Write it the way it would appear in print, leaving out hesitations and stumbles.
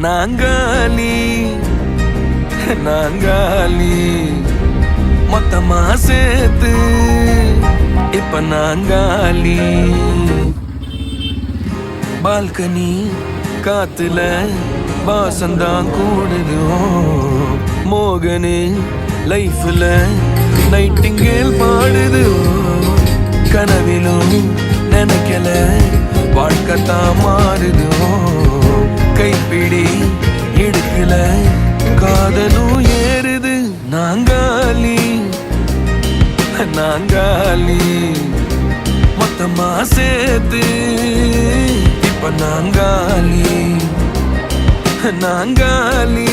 நாங்காலி நாங்காலி மொத்தமா சேர்த்து இப்ப நாங்காலி. பால்கனி காத்துல வாசந்தான் கூடுது. மோகனு லைஃப்ல நைட்டிங்கேல் பாடுது. கனவிலும் நினைக்கல வாழ்க்கைத்தான் மாறுது. கைப்பிடி எடுக்கல காதலும் ஏறுது. நாங்காலி நாங்காலி மொத்தமா சேர்த்து இப்ப நாங்காலி நாங்காலி.